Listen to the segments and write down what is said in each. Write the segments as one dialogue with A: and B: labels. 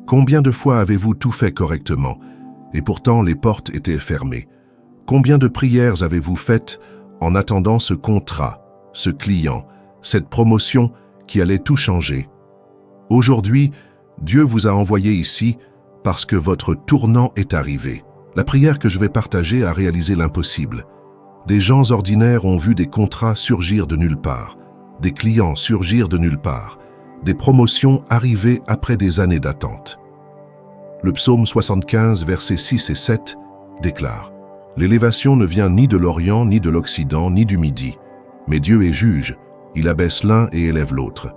A: Combien de fois avez-vous tout fait correctement, et pourtant les portes étaient fermées? Combien de prières avez-vous faites en attendant ce contrat, ce client, cette promotion qui allait tout changer? Aujourd'hui, Dieu vous a envoyé ici parce que votre tournant est arrivé. La prière que je vais partager a réalisé l'impossible. Des gens ordinaires ont vu des contrats surgir de nulle part, des clients surgir de nulle part, des promotions arriver après des années d'attente. Le psaume 75, versets 6 et 7 déclare « L'élévation ne vient ni de l'Orient, ni de l'Occident, ni du Midi, mais Dieu est juge, il abaisse l'un et élève l'autre.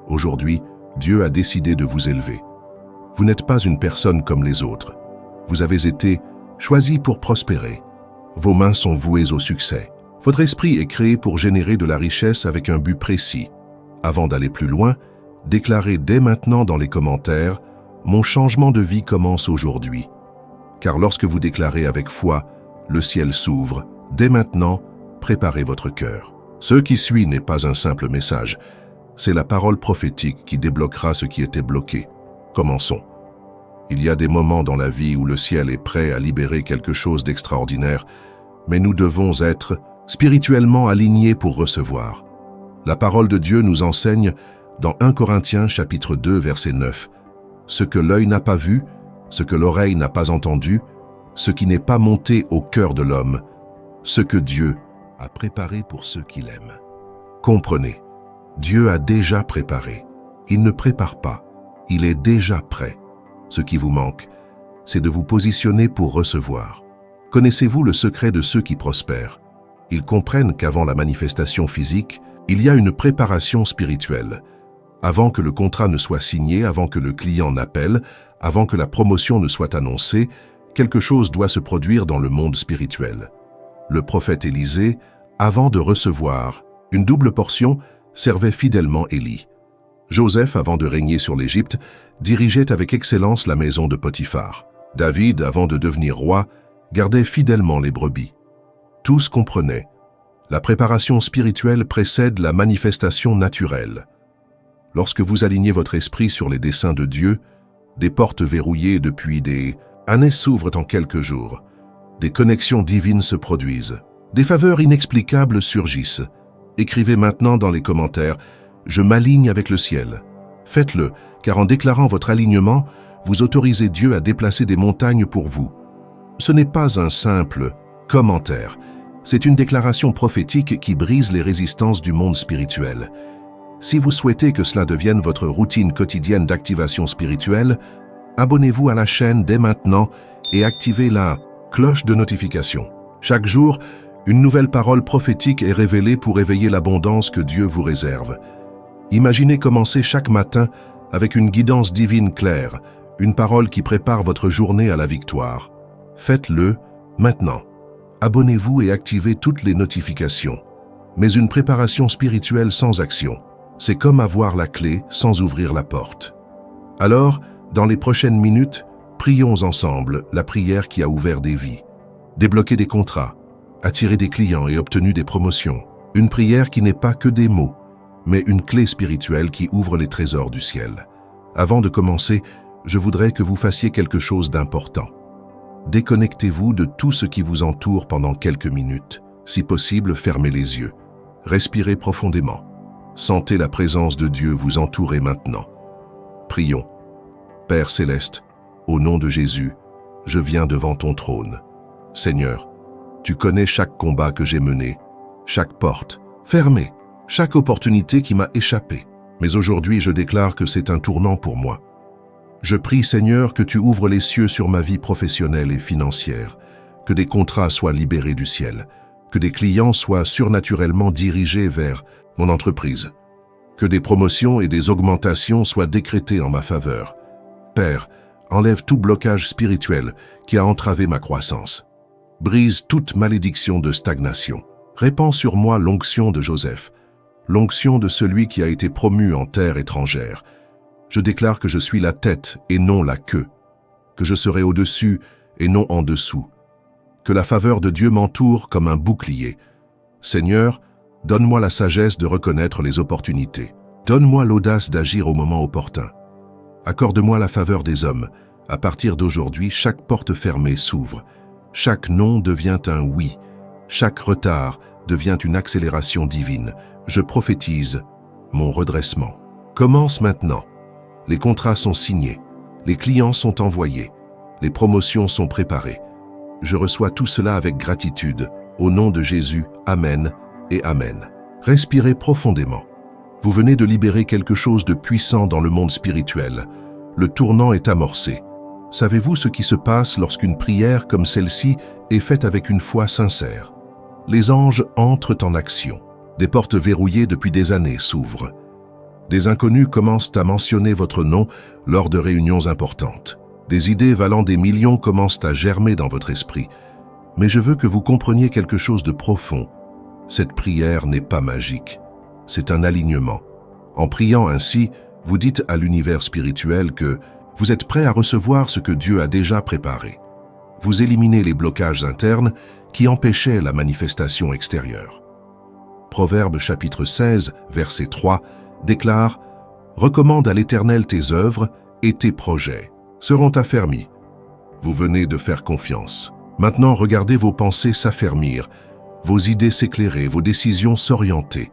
A: Aujourd'hui, Dieu a décidé de vous élever. Vous n'êtes pas une personne comme les autres. Vous avez été choisi pour prospérer. Vos mains sont vouées au succès. Votre esprit est créé pour générer de la richesse avec un but précis. Avant d'aller plus loin, déclarez dès maintenant dans les commentaires « Mon changement de vie commence aujourd'hui ». Car lorsque vous déclarez avec foi, le ciel s'ouvre. Dès maintenant, préparez votre cœur. Ce qui suit n'est pas un simple message. C'est la parole prophétique qui débloquera ce qui était bloqué. Commençons. Il y a des moments dans la vie où le ciel est prêt à libérer quelque chose d'extraordinaire, mais nous devons être spirituellement alignés pour recevoir. La parole de Dieu nous enseigne dans 1 Corinthiens chapitre 2 verset 9 « Ce que l'œil n'a pas vu, ce que l'oreille n'a pas entendu, ce qui n'est pas monté au cœur de l'homme, ce que Dieu a préparé pour ceux qui l'aiment. » Comprenez, Dieu a déjà préparé. Il ne prépare pas, il est déjà prêt. Ce qui vous manque, c'est de vous positionner pour recevoir. Connaissez-vous le secret de ceux qui prospèrent? Ils comprennent qu'avant la manifestation physique, il y a une préparation spirituelle. Avant que le contrat ne soit signé, avant que le client n'appelle, avant que la promotion ne soit annoncée, quelque chose doit se produire dans le monde spirituel. Le prophète Élisée, avant de recevoir une double portion, servait fidèlement Élie. Joseph, avant de régner sur l'Égypte, dirigeait avec excellence la maison de Potiphar. David, avant de devenir roi, gardait fidèlement les brebis. Tous comprenaient. La préparation spirituelle précède la manifestation naturelle. Lorsque vous alignez votre esprit sur les desseins de Dieu, des portes verrouillées depuis des années s'ouvrent en quelques jours. Des connexions divines se produisent. Des faveurs inexplicables surgissent. Écrivez maintenant dans les commentaires « Je m'aligne avec le ciel ». Faites-le, car en déclarant votre alignement, vous autorisez Dieu à déplacer des montagnes pour vous. Ce n'est pas un simple commentaire, c'est une déclaration prophétique qui brise les résistances du monde spirituel. Si vous souhaitez que cela devienne votre routine quotidienne d'activation spirituelle, abonnez-vous à la chaîne dès maintenant et activez la cloche de notification. Chaque jour, une nouvelle parole prophétique est révélée pour éveiller l'abondance que Dieu vous réserve. Imaginez commencer chaque matin avec une guidance divine claire, une parole qui prépare votre journée à la victoire. Faites-le maintenant. Abonnez-vous et activez toutes les notifications. Mais une préparation spirituelle sans action, c'est comme avoir la clé sans ouvrir la porte. Alors, dans les prochaines minutes, prions ensemble la prière qui a ouvert des vies, débloqué des contrats, attiré des clients et obtenu des promotions. Une prière qui n'est pas que des mots, mais une clé spirituelle qui ouvre les trésors du ciel. Avant de commencer, je voudrais que vous fassiez quelque chose d'important. Déconnectez-vous de tout ce qui vous entoure pendant quelques minutes. Si possible, fermez les yeux. Respirez profondément. Sentez la présence de Dieu vous entourer maintenant. Prions. Père céleste, au nom de Jésus, je viens devant ton trône. Seigneur, tu connais chaque combat que j'ai mené, chaque porte fermée, chaque opportunité qui m'a échappé. Mais aujourd'hui, je déclare que c'est un tournant pour moi. Je prie, Seigneur, que tu ouvres les cieux sur ma vie professionnelle et financière, que des contrats soient libérés du ciel, que des clients soient surnaturellement dirigés vers mon entreprise, que des promotions et des augmentations soient décrétées en ma faveur. Père, enlève tout blocage spirituel qui a entravé ma croissance. Brise toute malédiction de stagnation. Répands sur moi l'onction de Joseph, l'onction de celui qui a été promu en terre étrangère. Je déclare que je suis la tête et non la queue, que je serai au-dessus et non en dessous, que la faveur de Dieu m'entoure comme un bouclier. Seigneur, donne-moi la sagesse de reconnaître les opportunités. Donne-moi l'audace d'agir au moment opportun. accorde-moi la faveur des hommes. À partir d'aujourd'hui, chaque porte fermée s'ouvre. Chaque non devient un oui. Chaque retard devient une accélération divine. Je prophétise mon redressement. Commence maintenant. Les contrats sont signés. Les clients sont envoyés. Les promotions sont préparées. Je reçois tout cela avec gratitude. Au nom de Jésus, Amen et Amen. Respirez profondément. Vous venez de libérer quelque chose de puissant dans le monde spirituel. Le tournant est amorcé. Savez-vous ce qui se passe lorsqu'une prière comme celle-ci est faite avec une foi sincère? Les anges entrent en action. Des portes verrouillées depuis des années s'ouvrent. Des inconnus commencent à mentionner votre nom lors de réunions importantes. Des idées valant des millions commencent à germer dans votre esprit. Mais je veux que vous compreniez quelque chose de profond. Cette prière n'est pas magique. C'est un alignement. En priant ainsi, vous dites à l'univers spirituel que vous êtes prêt à recevoir ce que Dieu a déjà préparé. Vous éliminez les blocages internes qui empêchaient la manifestation extérieure. Proverbe chapitre 16, verset 3, déclare « Recommande à l'Éternel tes œuvres et tes projets seront affermis. » Vous venez de faire confiance. Maintenant, regardez vos pensées s'affermir, vos idées s'éclairer, vos décisions s'orienter.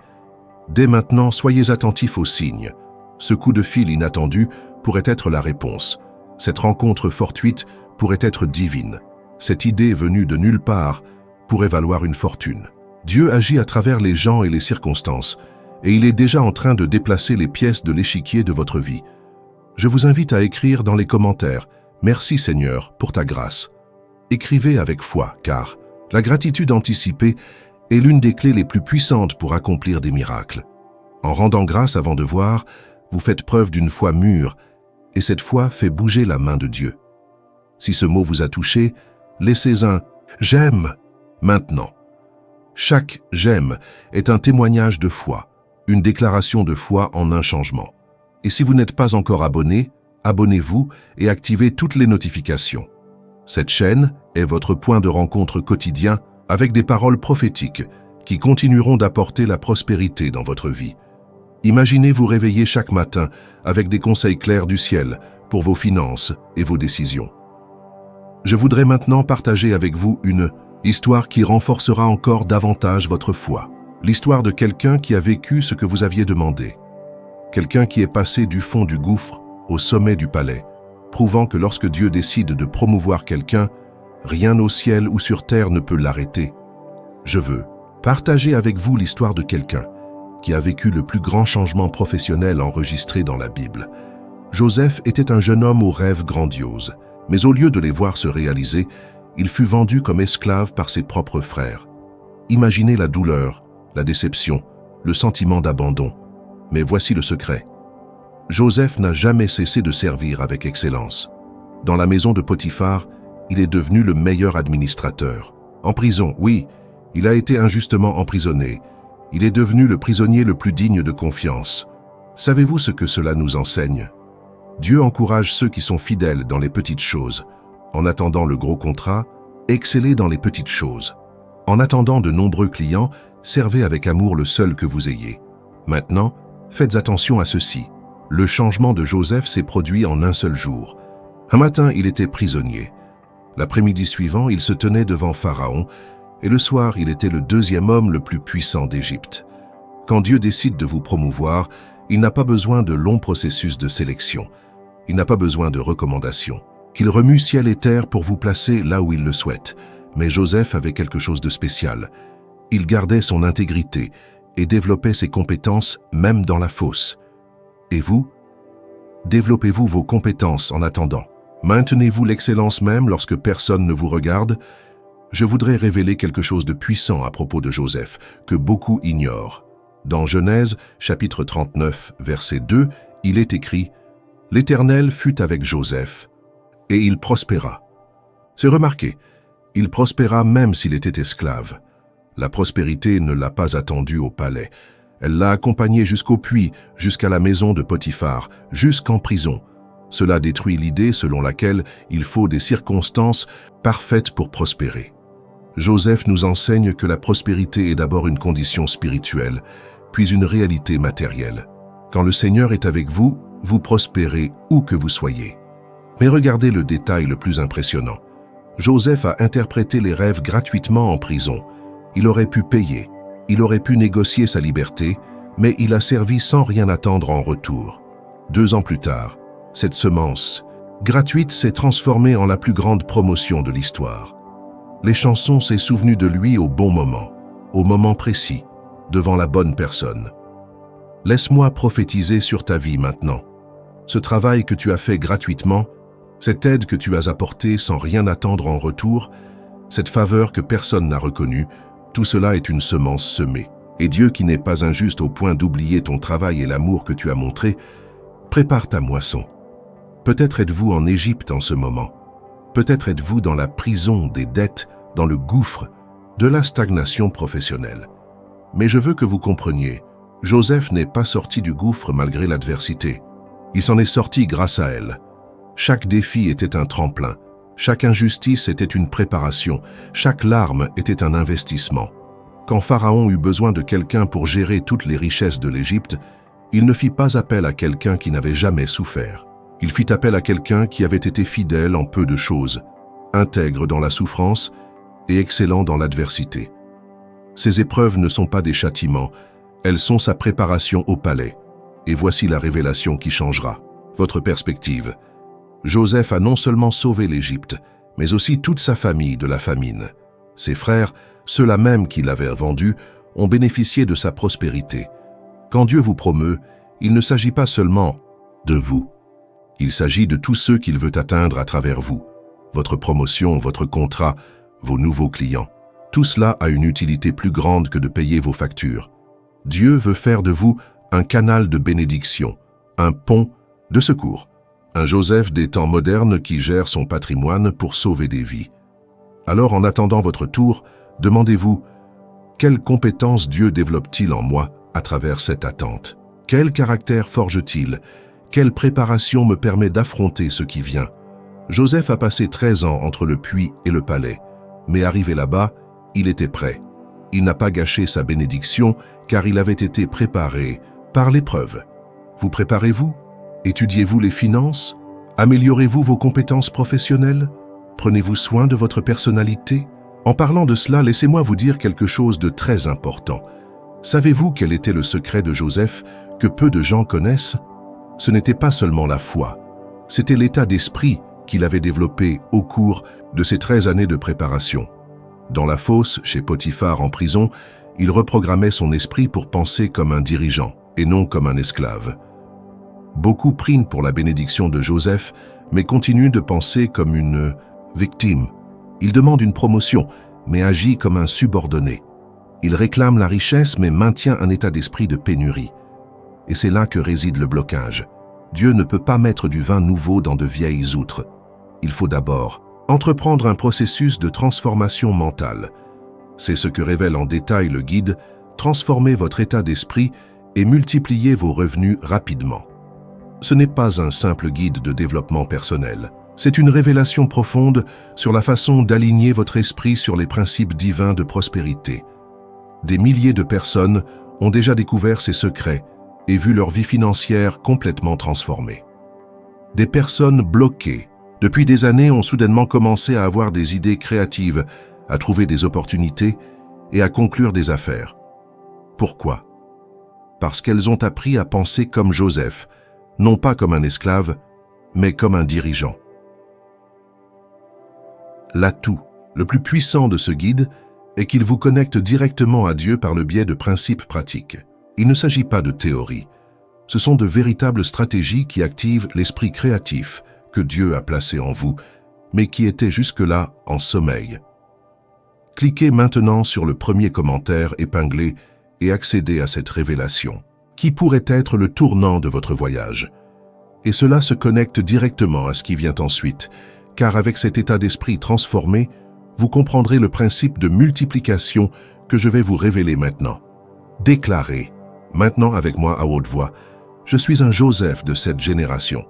A: Dès maintenant, soyez attentifs aux signes. Ce coup de fil inattendu pourrait être la réponse. Cette rencontre fortuite pourrait être divine. Cette idée venue de nulle part pourrait valoir une fortune. Dieu agit à travers les gens et les circonstances, et il est déjà en train de déplacer les pièces de l'échiquier de votre vie. Je vous invite à écrire dans les commentaires « Merci Seigneur pour ta grâce ». Écrivez avec foi, car la gratitude anticipée est l'une des clés les plus puissantes pour accomplir des miracles. En rendant grâce avant de voir, vous faites preuve d'une foi mûre, et cette foi fait bouger la main de Dieu. Si ce mot vous a touché, laissez un « j'aime » maintenant. Chaque « j'aime » est un témoignage de foi, une déclaration de foi en un changement. Et si vous n'êtes pas encore abonné, abonnez-vous et activez toutes les notifications. Cette chaîne est votre point de rencontre quotidien avec des paroles prophétiques qui continueront d'apporter la prospérité dans votre vie. Imaginez vous réveiller chaque matin avec des conseils clairs du ciel pour vos finances et vos décisions. Je voudrais maintenant partager avec vous une histoire qui renforcera encore davantage votre foi. L'histoire de quelqu'un qui a vécu ce que vous aviez demandé. Quelqu'un qui est passé du fond du gouffre au sommet du palais, prouvant que lorsque Dieu décide de promouvoir quelqu'un, rien au ciel ou sur terre ne peut l'arrêter. Je veux partager avec vous l'histoire de quelqu'un qui a vécu le plus grand changement professionnel enregistré dans la Bible. Joseph était un jeune homme aux rêves grandioses, mais au lieu de les voir se réaliser, il fut vendu comme esclave par ses propres frères. Imaginez la douleur, la déception, le sentiment d'abandon. Mais voici le secret. Joseph n'a jamais cessé de servir avec excellence. Dans la maison de Potiphar, il est devenu le meilleur administrateur. En prison, oui, il a été injustement emprisonné. Il est devenu le prisonnier le plus digne de confiance. Savez-vous ce que cela nous enseigne? Dieu encourage ceux qui sont fidèles dans les petites choses. En attendant le gros contrat, excellez dans les petites choses. En attendant de nombreux clients, servez avec amour le seul que vous ayez. Maintenant, faites attention à ceci. Le changement de Joseph s'est produit en un seul jour. Un matin, il était prisonnier. L'après-midi suivant, il se tenait devant Pharaon, et le soir, il était le deuxième homme le plus puissant d'Égypte. Quand Dieu décide de vous promouvoir, il n'a pas besoin de longs processus de sélection. Il n'a pas besoin de recommandations. Qu'il remue ciel et terre pour vous placer là où il le souhaite. Mais Joseph avait quelque chose de spécial. Il gardait son intégrité et développait ses compétences même dans la fosse. Et vous? Développez-vous vos compétences en attendant. Maintenez-vous l'excellence même lorsque personne ne vous regarde. Je voudrais révéler quelque chose de puissant à propos de Joseph, que beaucoup ignorent. Dans Genèse, chapitre 39, verset 2, il est écrit « L'Éternel fut avec Joseph, et il prospéra. » C'est remarqué, il prospéra même s'il était esclave. La prospérité ne l'a pas attendu au palais. Elle l'a accompagné jusqu'au puits, jusqu'à la maison de Potiphar, jusqu'en prison. Cela détruit l'idée selon laquelle il faut des circonstances parfaites pour prospérer. Joseph nous enseigne que la prospérité est d'abord une condition spirituelle, puis une réalité matérielle. Quand le Seigneur est avec vous, vous prospérez où que vous soyez. Mais regardez le détail le plus impressionnant. Joseph a interprété les rêves gratuitement en prison. Il aurait pu payer, il aurait pu négocier sa liberté, mais il a servi sans rien attendre en retour. 2 ans plus tard, cette semence gratuite s'est transformée en la plus grande promotion de l'histoire. Les chansons s'est souvenu de lui au moment précis, devant la bonne personne. Laisse-moi prophétiser sur ta vie maintenant. Ce travail que tu as fait gratuitement, cette aide que tu as apportée sans rien attendre en retour, cette faveur que personne n'a reconnue, tout cela est une semence semée. Et Dieu, qui n'est pas injuste au point d'oublier ton travail et l'amour que tu as montré, prépare ta moisson. Peut-être êtes-vous en Égypte en ce moment. Peut-être êtes-vous dans la prison des dettes, dans le gouffre de la stagnation professionnelle. Mais je veux que vous compreniez, Joseph n'est pas sorti du gouffre malgré l'adversité. Il s'en est sorti grâce à elle. Chaque défi était un tremplin, chaque injustice était une préparation, chaque larme était un investissement. Quand Pharaon eut besoin de quelqu'un pour gérer toutes les richesses de l'Égypte, il ne fit pas appel à quelqu'un qui n'avait jamais souffert. Il fit appel à quelqu'un qui avait été fidèle en peu de choses, intègre dans la souffrance et excellent dans l'adversité. Ces épreuves ne sont pas des châtiments, elles sont sa préparation au palais. Et voici la révélation qui changera votre perspective. Joseph a non seulement sauvé l'Égypte, mais aussi toute sa famille de la famine. Ses frères, ceux-là même qui l'avaient vendu, ont bénéficié de sa prospérité. Quand Dieu vous promeut, il ne s'agit pas seulement de vous. Il s'agit de tous ceux qu'il veut atteindre à travers vous. Votre promotion, votre contrat, vos nouveaux clients. Tout cela a une utilité plus grande que de payer vos factures. Dieu veut faire de vous un canal de bénédiction, un pont de secours, un Joseph des temps modernes qui gère son patrimoine pour sauver des vies. Alors, en attendant votre tour, demandez-vous, quelles compétences Dieu développe-t-il en moi à travers cette attente? Quel caractère forge-t-il? Quelle préparation me permet d'affronter ce qui vient? Joseph a passé 13 ans entre le puits et le palais, mais arrivé là-bas, il était prêt. Il n'a pas gâché sa bénédiction car il avait été préparé par l'épreuve. Vous préparez-vous? Étudiez-vous les finances? Améliorez-vous vos compétences professionnelles? Prenez-vous soin de votre personnalité? En parlant de cela, laissez-moi vous dire quelque chose de très important. Savez-vous quel était le secret de Joseph que peu de gens connaissent? Ce n'était pas seulement la foi, c'était l'état d'esprit qu'il avait développé au cours de ces 13 années de préparation. Dans la fosse, chez Potiphar en prison, il reprogrammait son esprit pour penser comme un dirigeant et non comme un esclave. Beaucoup prient pour la bénédiction de Joseph, mais continuent de penser comme une victime. Il demande une promotion, mais agit comme un subordonné. Il réclame la richesse, mais maintient un état d'esprit de pénurie. Et c'est là que réside le blocage. Dieu ne peut pas mettre du vin nouveau dans de vieilles outres. Il faut d'abord entreprendre un processus de transformation mentale. C'est ce que révèle en détail le guide « Transformez votre état d'esprit et multipliez vos revenus rapidement ». Ce n'est pas un simple guide de développement personnel. C'est une révélation profonde sur la façon d'aligner votre esprit sur les principes divins de prospérité. Des milliers de personnes ont déjà découvert ces secrets et vu leur vie financière complètement transformée. Des personnes bloquées depuis des années ont soudainement commencé à avoir des idées créatives, à trouver des opportunités et à conclure des affaires. Pourquoi? Parce qu'elles ont appris à penser comme Joseph, non pas comme un esclave, mais comme un dirigeant. L'atout le plus puissant de ce guide est qu'il vous connecte directement à Dieu par le biais de principes pratiques. Il ne s'agit pas de théorie. Ce sont de véritables stratégies qui activent l'esprit créatif que Dieu a placé en vous, mais qui était jusque-là en sommeil. Cliquez maintenant sur le premier commentaire épinglé et accédez à cette révélation, qui pourrait être le tournant de votre voyage. Et cela se connecte directement à ce qui vient ensuite, car avec cet état d'esprit transformé, vous comprendrez le principe de multiplication que je vais vous révéler maintenant. Déclarez, maintenant avec moi à haute voix, « Je suis un Joseph de cette génération.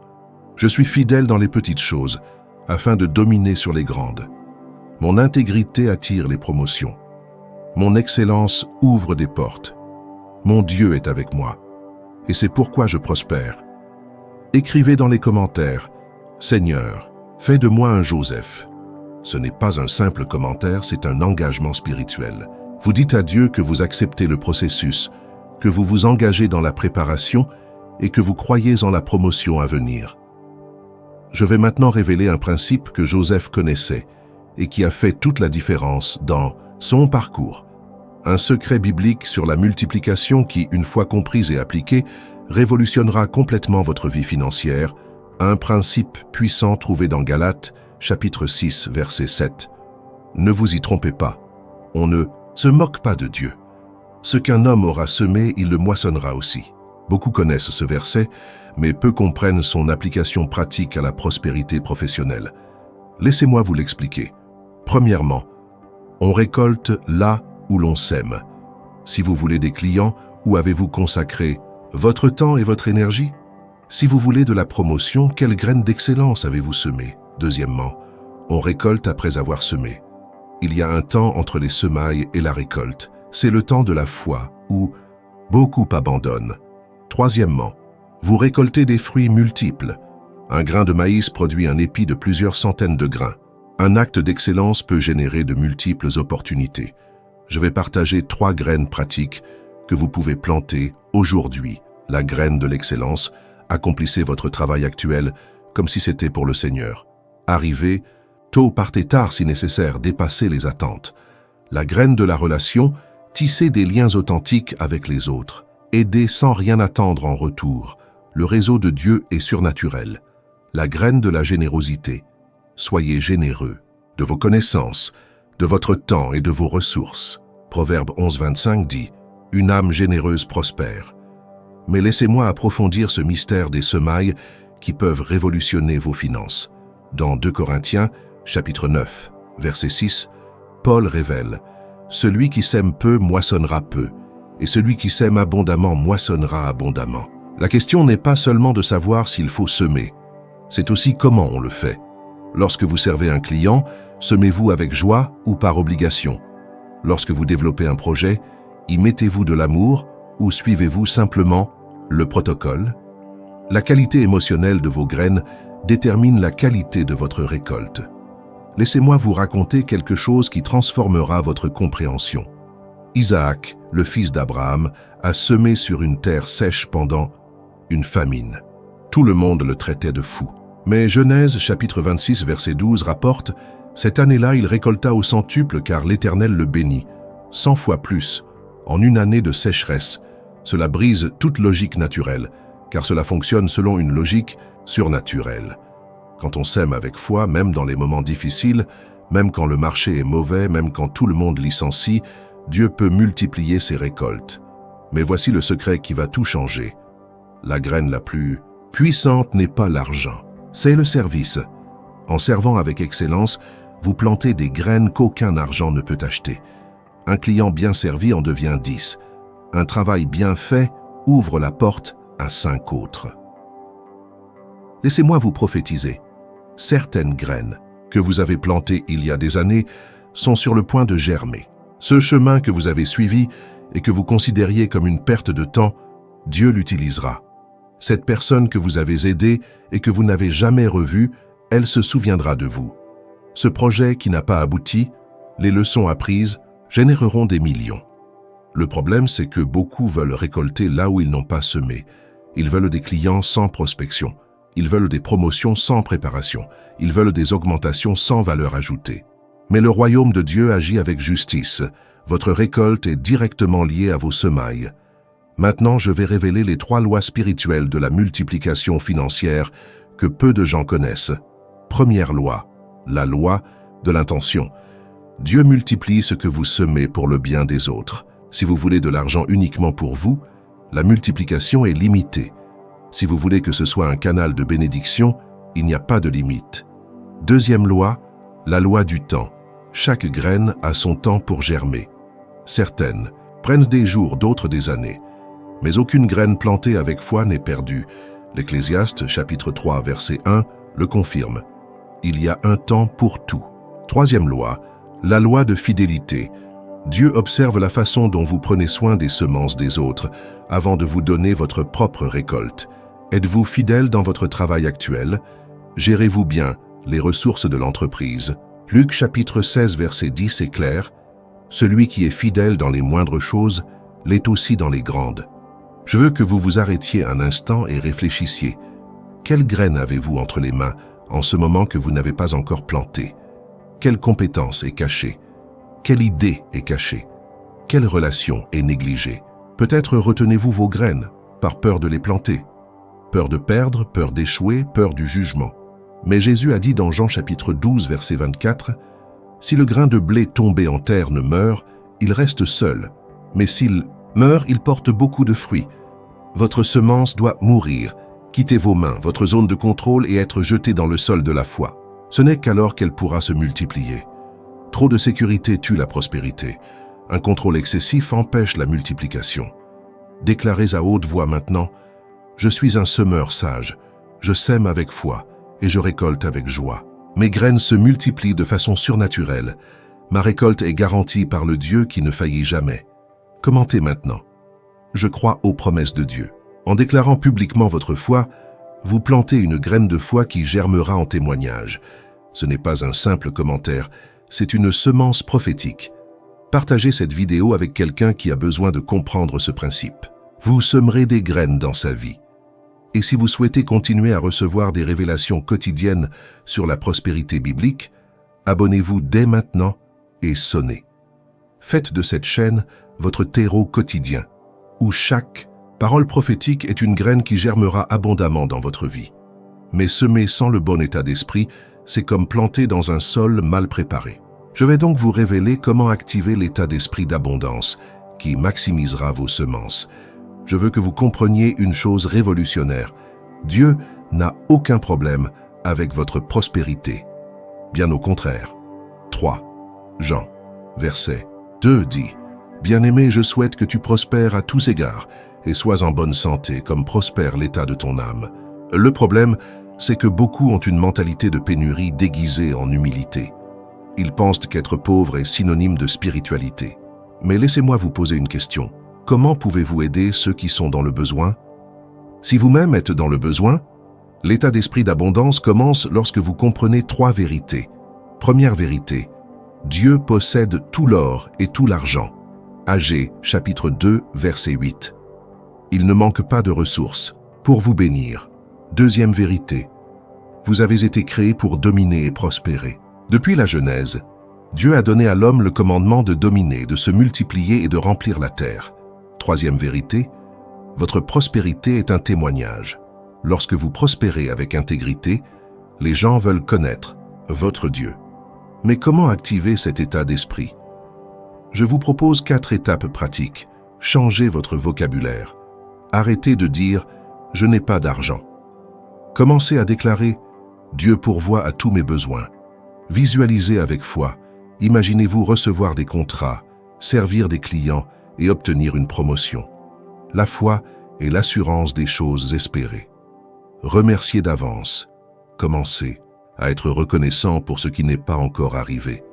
A: Je suis fidèle dans les petites choses, afin de dominer sur les grandes. Mon intégrité attire les promotions. Mon excellence ouvre des portes. Mon Dieu est avec moi, et c'est pourquoi je prospère. Écrivez dans les commentaires « Seigneur, fais de moi un Joseph ». Ce n'est pas un simple commentaire, c'est un engagement spirituel. Vous dites à Dieu que vous acceptez le processus, que vous vous engagez dans la préparation et que vous croyez en la promotion à venir. Je vais maintenant révéler un principe que Joseph connaissait et qui a fait toute la différence dans son parcours. Un secret biblique sur la multiplication qui, une fois comprise et appliquée, révolutionnera complètement votre vie financière, un principe puissant trouvé dans Galates, chapitre 6, verset 7. Ne vous y trompez pas, on ne se moque pas de Dieu. Ce qu'un homme aura semé, il le moissonnera aussi. Beaucoup connaissent ce verset, mais peu comprennent son application pratique à la prospérité professionnelle. Laissez-moi vous l'expliquer. Premièrement, on récolte là où l'on sème. Si vous voulez des clients, où avez-vous consacré votre temps et votre énergie? Si vous voulez de la promotion, quelle graine d'excellence avez-vous semé? Deuxièmement, on récolte après avoir semé. Il y a un temps entre les semailles et la récolte. C'est le temps de la foi, où beaucoup abandonnent. Troisièmement, vous récoltez des fruits multiples. Un grain de maïs produit un épi de plusieurs centaines de grains. Un acte d'excellence peut générer de multiples opportunités. Je vais partager 3 graines pratiques que vous pouvez planter aujourd'hui. La graine de l'excellence, accomplissez votre travail actuel comme si c'était pour le Seigneur. Arrivez, tôt, partez tard si nécessaire, dépassez les attentes. La graine de la relation, tissez des liens authentiques avec les autres. Aidez sans rien attendre en retour. Le réseau de Dieu est surnaturel. La graine de la générosité. Soyez généreux de vos connaissances, de votre temps et de vos ressources. Proverbe 11:25 dit « Une âme généreuse prospère ». Mais laissez-moi approfondir ce mystère des semailles qui peuvent révolutionner vos finances. Dans 2 Corinthiens, chapitre 9, verset 6, Paul révèle « Celui qui sème peu moissonnera peu, et celui qui sème abondamment moissonnera abondamment ». La question n'est pas seulement de savoir s'il faut semer, c'est aussi comment on le fait. Lorsque vous servez un client, semez-vous avec joie ou par obligation? Lorsque vous développez un projet, y mettez-vous de l'amour ou suivez-vous simplement le protocole? La qualité émotionnelle de vos graines détermine la qualité de votre récolte. Laissez-moi vous raconter quelque chose qui transformera votre compréhension. Isaac, le fils d'Abraham, a semé sur une terre sèche pendant une famine. Tout le monde le traitait de fou. Mais Genèse, chapitre 26, verset 12, rapporte « Cette année-là, il récolta au centuple car l'Éternel le bénit, 100 fois plus, en une année de sécheresse. Cela brise toute logique naturelle, car cela fonctionne selon une logique surnaturelle. Quand on sème avec foi, même dans les moments difficiles, même quand le marché est mauvais, même quand tout le monde licencie, Dieu peut multiplier ses récoltes. Mais voici le secret qui va tout changer. La graine la plus puissante n'est pas l'argent, c'est le service. En servant avec excellence, vous plantez des graines qu'aucun argent ne peut acheter. Un client bien servi en devient 10. Un travail bien fait ouvre la porte à 5 autres. Laissez-moi vous prophétiser. Certaines graines que vous avez plantées il y a des années sont sur le point de germer. Ce chemin que vous avez suivi et que vous considériez comme une perte de temps, Dieu l'utilisera. Cette personne que vous avez aidée et que vous n'avez jamais revue, elle se souviendra de vous. Ce projet qui n'a pas abouti, les leçons apprises, généreront des millions. Le problème, c'est que beaucoup veulent récolter là où ils n'ont pas semé. Ils veulent des clients sans prospection. Ils veulent des promotions sans préparation. Ils veulent des augmentations sans valeur ajoutée. Mais le royaume de Dieu agit avec justice. Votre récolte est directement liée à vos semailles. Maintenant, je vais révéler les 3 lois spirituelles de la multiplication financière que peu de gens connaissent. Première loi, la loi de l'intention. Dieu multiplie ce que vous semez pour le bien des autres. Si vous voulez de l'argent uniquement pour vous, la multiplication est limitée. Si vous voulez que ce soit un canal de bénédiction, il n'y a pas de limite. Deuxième loi, la loi du temps. Chaque graine a son temps pour germer. Certaines prennent des jours, d'autres des années. Mais aucune graine plantée avec foi n'est perdue. L'Ecclésiaste, chapitre 3, verset 1, le confirme. Il y a un temps pour tout. Troisième loi, la loi de fidélité. Dieu observe la façon dont vous prenez soin des semences des autres avant de vous donner votre propre récolte. Êtes-vous fidèle dans votre travail actuel? Gérez-vous bien les ressources de l'entreprise? Luc chapitre 16 verset 10 est clair. Celui qui est fidèle dans les moindres choses l'est aussi dans les grandes. Je veux que vous vous arrêtiez un instant et réfléchissiez. Quelle graine avez-vous entre les mains en ce moment que vous n'avez pas encore plantée? Quelle compétence est cachée? Quelle idée est cachée? Quelle relation est négligée? Peut-être retenez-vous vos graines par peur de les planter. Peur de perdre, peur d'échouer, peur du jugement. Mais Jésus a dit dans Jean chapitre 12 verset 24, « Si le grain de blé tombé en terre ne meurt, il reste seul. Mais s'il meurt, il porte beaucoup de fruits. Votre semence doit mourir. Quittez vos mains, votre zone de contrôle et être jetée dans le sol de la foi. Ce n'est qu'alors qu'elle pourra se multiplier. Trop de sécurité tue la prospérité. Un contrôle excessif empêche la multiplication. Déclarez à haute voix maintenant, « Je suis un semeur sage. Je sème avec foi et je récolte avec joie. Mes graines se multiplient de façon surnaturelle. Ma récolte est garantie par le Dieu qui ne faillit jamais. » Commentez maintenant. Je crois aux promesses de Dieu. En déclarant publiquement votre foi, vous plantez une graine de foi qui germera en témoignage. Ce n'est pas un simple commentaire, c'est une semence prophétique. Partagez cette vidéo avec quelqu'un qui a besoin de comprendre ce principe. Vous semerez des graines dans sa vie. Et si vous souhaitez continuer à recevoir des révélations quotidiennes sur la prospérité biblique, abonnez-vous dès maintenant et sonnez. Faites de cette chaîne votre terreau quotidien, où chaque parole prophétique est une graine qui germera abondamment dans votre vie. Mais semer sans le bon état d'esprit, c'est comme planter dans un sol mal préparé. Je vais donc vous révéler comment activer l'état d'esprit d'abondance qui maximisera vos semences. Je veux que vous compreniez une chose révolutionnaire. Dieu n'a aucun problème avec votre prospérité. Bien au contraire. 3 Jean, verset 2 dit « Bien-aimé, je souhaite que tu prospères à tous égards et sois en bonne santé comme prospère l'état de ton âme. » Le problème, c'est que beaucoup ont une mentalité de pénurie déguisée en humilité. Ils pensent qu'être pauvre est synonyme de spiritualité. Mais laissez-moi vous poser une question. Comment pouvez-vous aider ceux qui sont dans le besoin? Si vous-même êtes dans le besoin, l'état d'esprit d'abondance commence lorsque vous comprenez 3 vérités. Première vérité, Dieu possède tout l'or et tout l'argent. Agée, chapitre 2, verset 8. Il ne manque pas de ressources pour vous bénir. Deuxième vérité, vous avez été créés pour dominer et prospérer. Depuis la Genèse, Dieu a donné à l'homme le commandement de dominer, de se multiplier et de remplir la terre. Troisième vérité, votre prospérité est un témoignage. Lorsque vous prospérez avec intégrité, les gens veulent connaître votre Dieu. Mais comment activer cet état d'esprit? Je vous propose 4 étapes pratiques. Changez votre vocabulaire. Arrêtez de dire « je n'ai pas d'argent ». Commencez à déclarer « Dieu pourvoit à tous mes besoins ». Visualisez avec foi. Imaginez-vous recevoir des contrats, servir des clients et obtenir une promotion. La foi est l'assurance des choses espérées. Remerciez d'avance. Commencez à être reconnaissant pour ce qui n'est pas encore arrivé.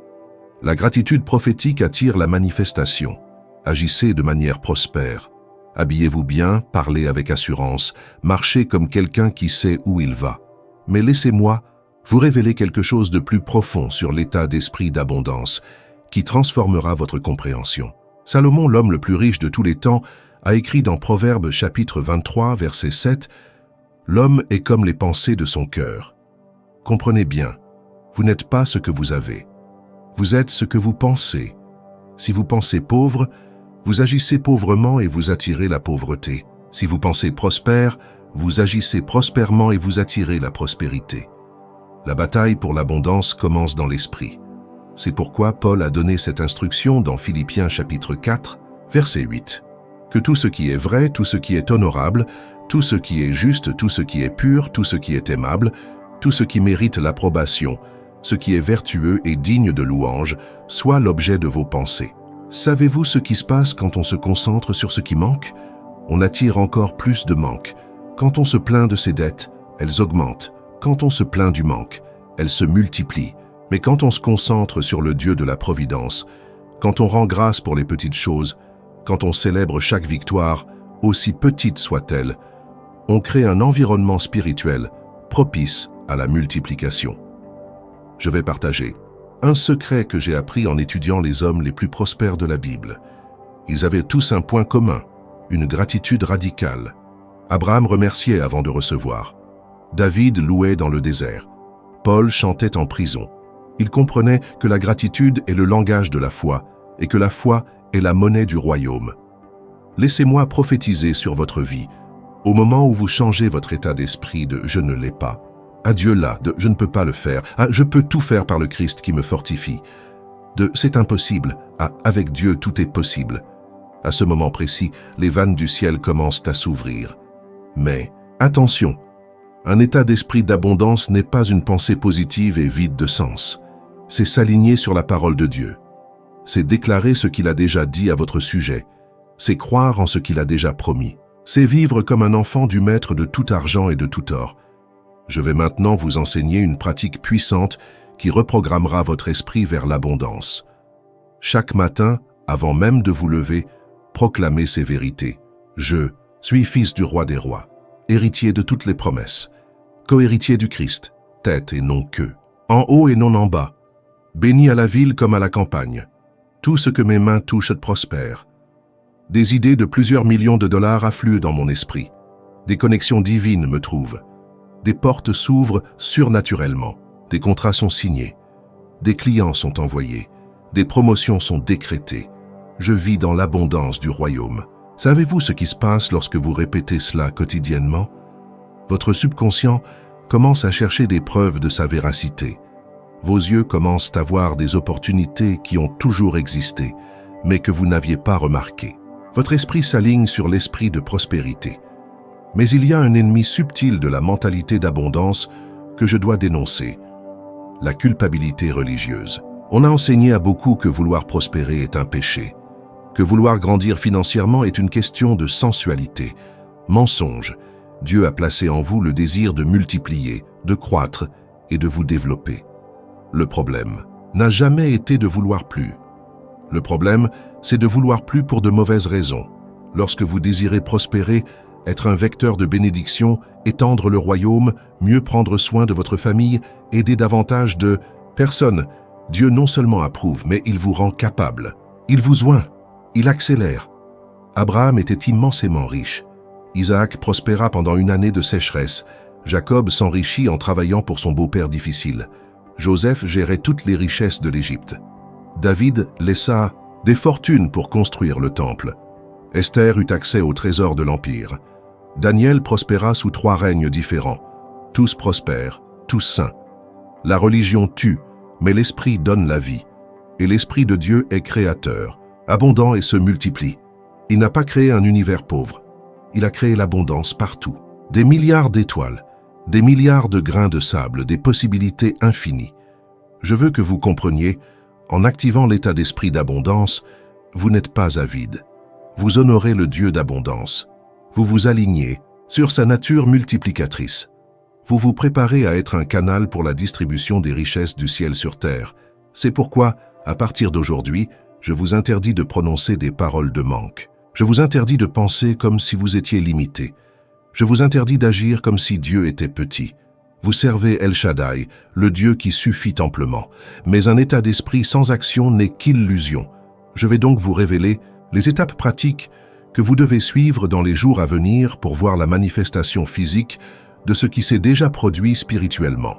A: La gratitude prophétique attire la manifestation. Agissez de manière prospère. Habillez-vous bien, parlez avec assurance, marchez comme quelqu'un qui sait où il va. Mais laissez-moi vous révéler quelque chose de plus profond sur l'état d'esprit d'abondance qui transformera votre compréhension. Salomon, l'homme le plus riche de tous les temps, a écrit dans Proverbes chapitre 23, verset 7, « L'homme est comme les pensées de son cœur. » Comprenez bien, vous n'êtes pas ce que vous avez. Vous êtes ce que vous pensez. Si vous pensez pauvre, vous agissez pauvrement et vous attirez la pauvreté. Si vous pensez prospère, vous agissez prospèrement et vous attirez la prospérité. La bataille pour l'abondance commence dans l'esprit. C'est pourquoi Paul a donné cette instruction dans Philippiens chapitre 4, verset 8. Que tout ce qui est vrai, tout ce qui est honorable, tout ce qui est juste, tout ce qui est pur, tout ce qui est aimable, tout ce qui mérite l'approbation, ce qui est vertueux et digne de louange, soit l'objet de vos pensées. Savez-vous ce qui se passe quand on se concentre sur ce qui manque? On attire encore plus de manque. Quand on se plaint de ses dettes, elles augmentent. Quand on se plaint du manque, elles se multiplient. Mais quand on se concentre sur le Dieu de la providence, quand on rend grâce pour les petites choses, quand on célèbre chaque victoire, aussi petite soit-elle, on crée un environnement spirituel propice à la multiplication. Je vais partager un secret que j'ai appris en étudiant les hommes les plus prospères de la Bible. Ils avaient tous un point commun, une gratitude radicale. Abraham remerciait avant de recevoir. David louait dans le désert. Paul chantait en prison. Il comprenait que la gratitude est le langage de la foi et que la foi est la monnaie du royaume. Laissez-moi prophétiser sur votre vie, au moment où vous changez votre état d'esprit de « je ne l'ai pas », à Dieu là, de « je ne peux pas le faire », à « je peux tout faire par le Christ qui me fortifie », de « c'est impossible », à « avec Dieu tout est possible ». À ce moment précis, les vannes du ciel commencent à s'ouvrir. Mais, attention, un état d'esprit d'abondance n'est pas une pensée positive et vide de sens. C'est s'aligner sur la parole de Dieu. C'est déclarer ce qu'il a déjà dit à votre sujet. C'est croire en ce qu'il a déjà promis. C'est vivre comme un enfant du maître de tout argent et de tout or. Je vais maintenant vous enseigner une pratique puissante qui reprogrammera votre esprit vers l'abondance. Chaque matin, avant même de vous lever, proclamez ces vérités. Je suis fils du roi des rois, héritier de toutes les promesses, co-héritier du Christ, tête et non queue, en haut et non en bas, béni à la ville comme à la campagne. Tout ce que mes mains touchent prospère. Des idées de plusieurs millions de dollars affluent dans mon esprit. Des connexions divines me trouvent. Des portes s'ouvrent surnaturellement. Des contrats sont signés. Des clients sont envoyés. Des promotions sont décrétées. Je vis dans l'abondance du royaume. Savez-vous ce qui se passe lorsque vous répétez cela quotidiennement? Votre subconscient commence à chercher des preuves de sa véracité. Vos yeux commencent à voir des opportunités qui ont toujours existé, mais que vous n'aviez pas remarquées. Votre esprit s'aligne sur l'esprit de prospérité. Mais il y a un ennemi subtil de la mentalité d'abondance que je dois dénoncer, la culpabilité religieuse. On a enseigné à beaucoup que vouloir prospérer est un péché, que vouloir grandir financièrement est une question de sensualité. Mensonge. Dieu a placé en vous le désir de multiplier, de croître et de vous développer. Le problème n'a jamais été de vouloir plus. Le problème, c'est de vouloir plus pour de mauvaises raisons. Lorsque vous désirez prospérer, être un vecteur de bénédiction, étendre le royaume, mieux prendre soin de votre famille, aider davantage de personnes, Dieu non seulement approuve, mais il vous rend capable. Il vous oint, il accélère. Abraham était immensément riche. Isaac prospéra pendant une année de sécheresse. Jacob s'enrichit en travaillant pour son beau-père difficile. Joseph gérait toutes les richesses de l'Égypte. David laissa des fortunes pour construire le temple. Esther eut accès au trésor de l'Empire. Daniel prospéra sous 3 règnes différents. Tous prospères, tous saints. La religion tue, mais l'Esprit donne la vie. Et l'Esprit de Dieu est créateur, abondant et se multiplie. Il n'a pas créé un univers pauvre. Il a créé l'abondance partout. Des milliards d'étoiles, des milliards de grains de sable, des possibilités infinies. Je veux que vous compreniez, en activant l'état d'esprit d'abondance, vous n'êtes pas avide. Vous honorez le Dieu d'abondance. Vous vous alignez sur sa nature multiplicatrice. Vous vous préparez à être un canal pour la distribution des richesses du ciel sur terre. C'est pourquoi, à partir d'aujourd'hui, je vous interdis de prononcer des paroles de manque. Je vous interdis de penser comme si vous étiez limité. Je vous interdis d'agir comme si Dieu était petit. Vous servez El Shaddai, le Dieu qui suffit amplement. Mais un état d'esprit sans action n'est qu'illusion. Je vais donc vous révéler les étapes pratiques que vous devez suivre dans les jours à venir pour voir la manifestation physique de ce qui s'est déjà produit spirituellement.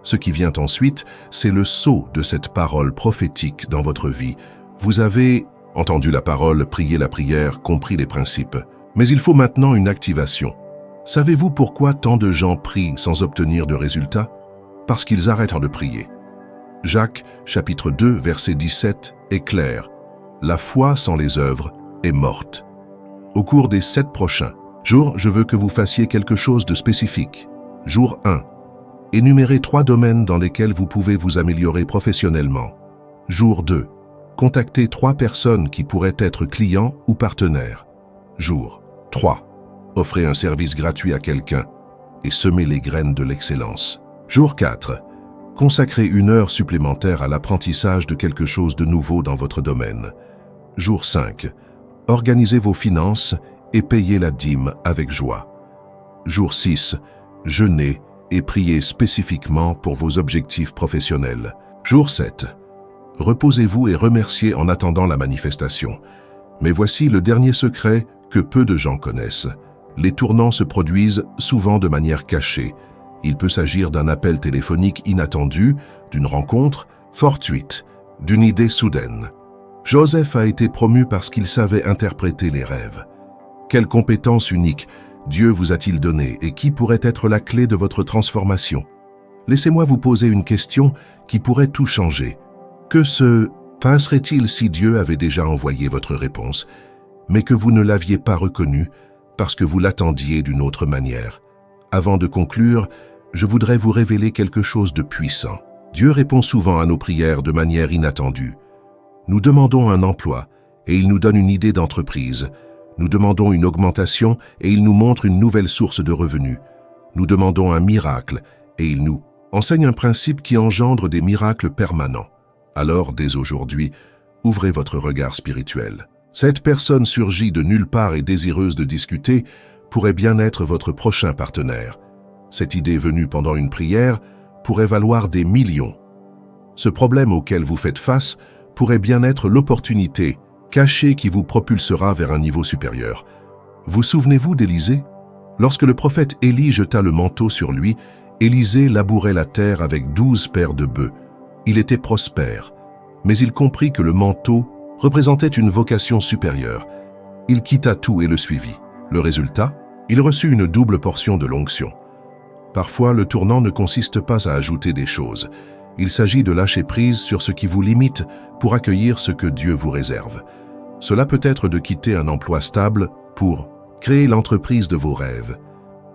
A: Ce qui vient ensuite, c'est le sceau de cette parole prophétique dans votre vie. Vous avez entendu la parole, prié la prière, compris les principes. Mais il faut maintenant une activation. Savez-vous pourquoi tant de gens prient sans obtenir de résultats? Parce qu'ils arrêtent de prier. Jacques, chapitre 2, verset 17, est clair. La foi sans les œuvres est morte. Au cours des 7 prochains jours, je veux que vous fassiez quelque chose de spécifique. Jour 1. Énumérez 3 domaines dans lesquels vous pouvez vous améliorer professionnellement. Jour 2. Contactez 3 personnes qui pourraient être clients ou partenaires. Jour 3. Offrez un service gratuit à quelqu'un et semez les graines de l'excellence. Jour 4. Consacrez 1 heure supplémentaire à l'apprentissage de quelque chose de nouveau dans votre domaine. Jour 5. Organisez vos finances et payez la dîme avec joie. Jour 6. Jeûnez et priez spécifiquement pour vos objectifs professionnels. Jour 7. Reposez-vous et remerciez en attendant la manifestation. Mais voici le dernier secret que peu de gens connaissent. Les tournants se produisent souvent de manière cachée. Il peut s'agir d'un appel téléphonique inattendu, d'une rencontre fortuite, d'une idée soudaine. Joseph a été promu parce qu'il savait interpréter les rêves. Quelle compétence unique Dieu vous a-t-il donné et qui pourrait être la clé de votre transformation? Laissez-moi vous poser une question qui pourrait tout changer. Que se passerait-il si Dieu avait déjà envoyé votre réponse, mais que vous ne l'aviez pas reconnue parce que vous l'attendiez d'une autre manière? Avant de conclure, je voudrais vous révéler quelque chose de puissant. Dieu répond souvent à nos prières de manière inattendue. Nous demandons un emploi et il nous donne une idée d'entreprise. Nous demandons une augmentation et il nous montre une nouvelle source de revenus. Nous demandons un miracle et il nous enseigne un principe qui engendre des miracles permanents. Alors, dès aujourd'hui, ouvrez votre regard spirituel. Cette personne surgit de nulle part et désireuse de discuter pourrait bien être votre prochain partenaire. Cette idée venue pendant une prière pourrait valoir des millions. Ce problème auquel vous faites face pourrait bien être l'opportunité cachée qui vous propulsera vers un niveau supérieur. Vous souvenez-vous d'Élisée? Lorsque le prophète Élie jeta le manteau sur lui, Élisée labourait la terre avec 12 paires de bœufs. Il était prospère, mais il comprit que le manteau représentait une vocation supérieure. Il quitta tout et le suivit. Le résultat? Il reçut une double portion de l'onction. Parfois, le tournant ne consiste pas à ajouter des choses. Il s'agit de lâcher prise sur ce qui vous limite pour accueillir ce que Dieu vous réserve. Cela peut être de quitter un emploi stable pour créer l'entreprise de vos rêves.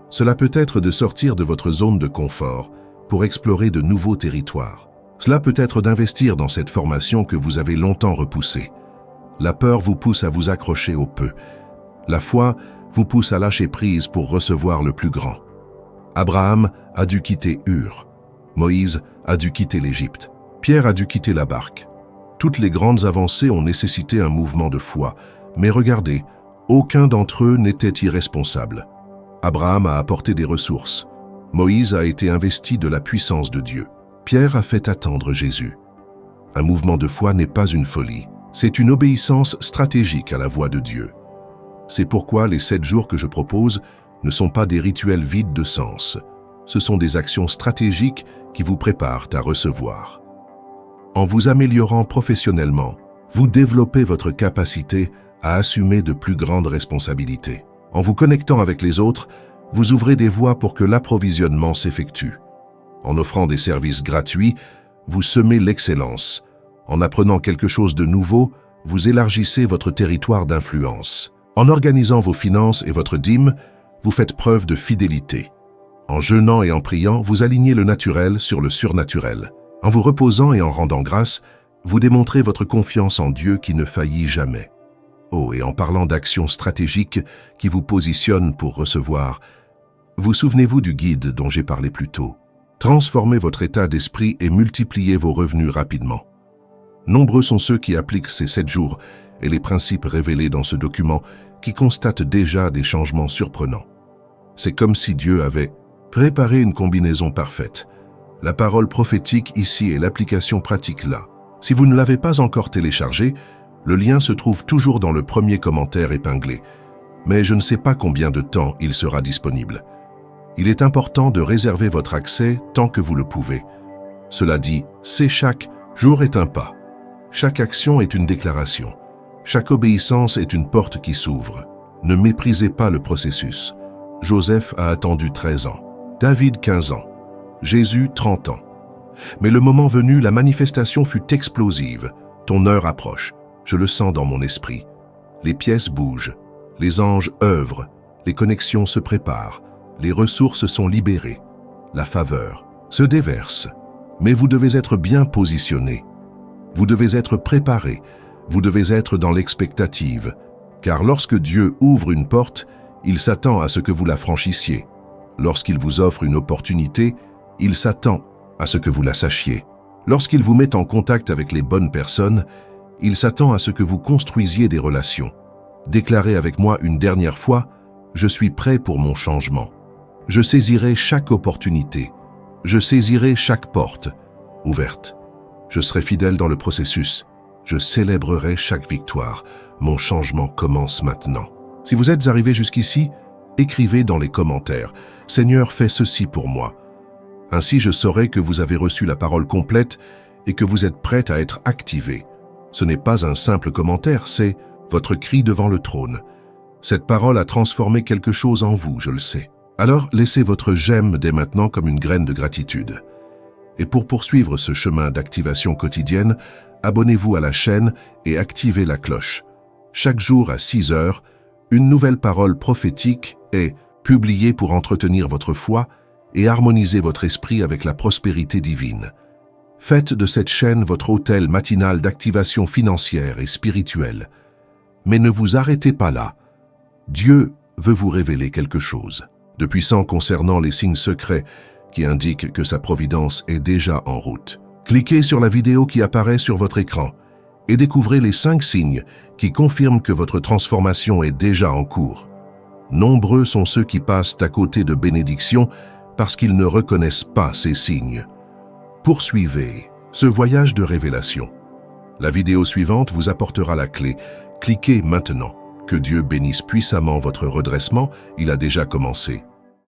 A: Cela peut être de sortir de votre zone de confort pour explorer de nouveaux territoires. Cela peut être d'investir dans cette formation que vous avez longtemps repoussée. La peur vous pousse à vous accrocher au peu. La foi vous pousse à lâcher prise pour recevoir le plus grand. Abraham a dû quitter Ur. Moïse a dû quitter l'Égypte. Pierre a dû quitter la barque. Toutes les grandes avancées ont nécessité un mouvement de foi. Mais regardez, aucun d'entre eux n'était irresponsable. Abraham a apporté des ressources. Moïse a été investi de la puissance de Dieu. Pierre a fait attendre Jésus. Un mouvement de foi n'est pas une folie. C'est une obéissance stratégique à la voix de Dieu. C'est pourquoi les 7 jours que je propose ne sont pas des rituels vides de sens. Ce sont des actions stratégiques qui vous préparent à recevoir. En vous améliorant professionnellement, vous développez votre capacité à assumer de plus grandes responsabilités. En vous connectant avec les autres, vous ouvrez des voies pour que l'approvisionnement s'effectue. En offrant des services gratuits, vous semez l'excellence. En apprenant quelque chose de nouveau, vous élargissez votre territoire d'influence. En organisant vos finances et votre dîme, vous faites preuve de fidélité. En jeûnant et en priant, vous alignez le naturel sur le surnaturel. En vous reposant et en rendant grâce, vous démontrez votre confiance en Dieu qui ne faillit jamais. Oh, et en parlant d'actions stratégiques qui vous positionnent pour recevoir, vous souvenez-vous du guide dont j'ai parlé plus tôt? Transformez votre état d'esprit et multipliez vos revenus rapidement. Nombreux sont ceux qui appliquent ces 7 jours et les principes révélés dans ce document qui constatent déjà des changements surprenants. C'est comme si Dieu avait préparé une combinaison parfaite. La parole prophétique ici et l'application pratique là. Si vous ne l'avez pas encore téléchargé, le lien se trouve toujours dans le premier commentaire épinglé. Mais je ne sais pas combien de temps il sera disponible. Il est important de réserver votre accès tant que vous le pouvez. Cela dit, c'est chaque jour est un pas. Chaque action est une déclaration. Chaque obéissance est une porte qui s'ouvre. Ne méprisez pas le processus. Joseph a attendu 13 ans. David 15 ans. Jésus 30 ans. Mais le moment venu, la manifestation fut explosive. Ton heure approche. Je le sens dans mon esprit. Les pièces bougent. Les anges œuvrent. Les connexions se préparent. Les ressources sont libérées. La faveur se déverse. Mais vous devez être bien positionné. Vous devez être préparé. Vous devez être dans l'expectative. Car lorsque Dieu ouvre une porte, il s'attend à ce que vous la franchissiez. Lorsqu'il vous offre une opportunité, il s'attend à ce que vous la sachiez. Lorsqu'il vous met en contact avec les bonnes personnes, il s'attend à ce que vous construisiez des relations. Déclarez avec moi une dernière fois, « Je suis prêt pour mon changement ». Je saisirai chaque opportunité. Je saisirai chaque porte ouverte. Je serai fidèle dans le processus. Je célébrerai chaque victoire. Mon changement commence maintenant. Si vous êtes arrivé jusqu'ici, écrivez dans les commentaires « Seigneur, fais ceci pour moi ». Ainsi, je saurai que vous avez reçu la parole complète et que vous êtes prêt à être activé. Ce n'est pas un simple commentaire, c'est votre cri devant le trône. Cette parole a transformé quelque chose en vous, je le sais. Alors, laissez votre j'aime dès maintenant comme une graine de gratitude. Et pour poursuivre ce chemin d'activation quotidienne, abonnez-vous à la chaîne et activez la cloche. Chaque jour à 6 heures, une nouvelle parole prophétique est publiée pour entretenir votre foi et harmoniser votre esprit avec la prospérité divine. Faites de cette chaîne votre autel matinal d'activation financière et spirituelle. Mais ne vous arrêtez pas là. Dieu veut vous révéler quelque chose de puissant concernant les signes secrets qui indiquent que sa providence est déjà en route. Cliquez sur la vidéo qui apparaît sur votre écran et découvrez les 5 signes qui confirment que votre transformation est déjà en cours. Nombreux sont ceux qui passent à côté de bénédictions parce qu'ils ne reconnaissent pas ces signes. Poursuivez ce voyage de révélation. La vidéo suivante vous apportera la clé. Cliquez maintenant. Que Dieu bénisse puissamment votre redressement, il a déjà commencé.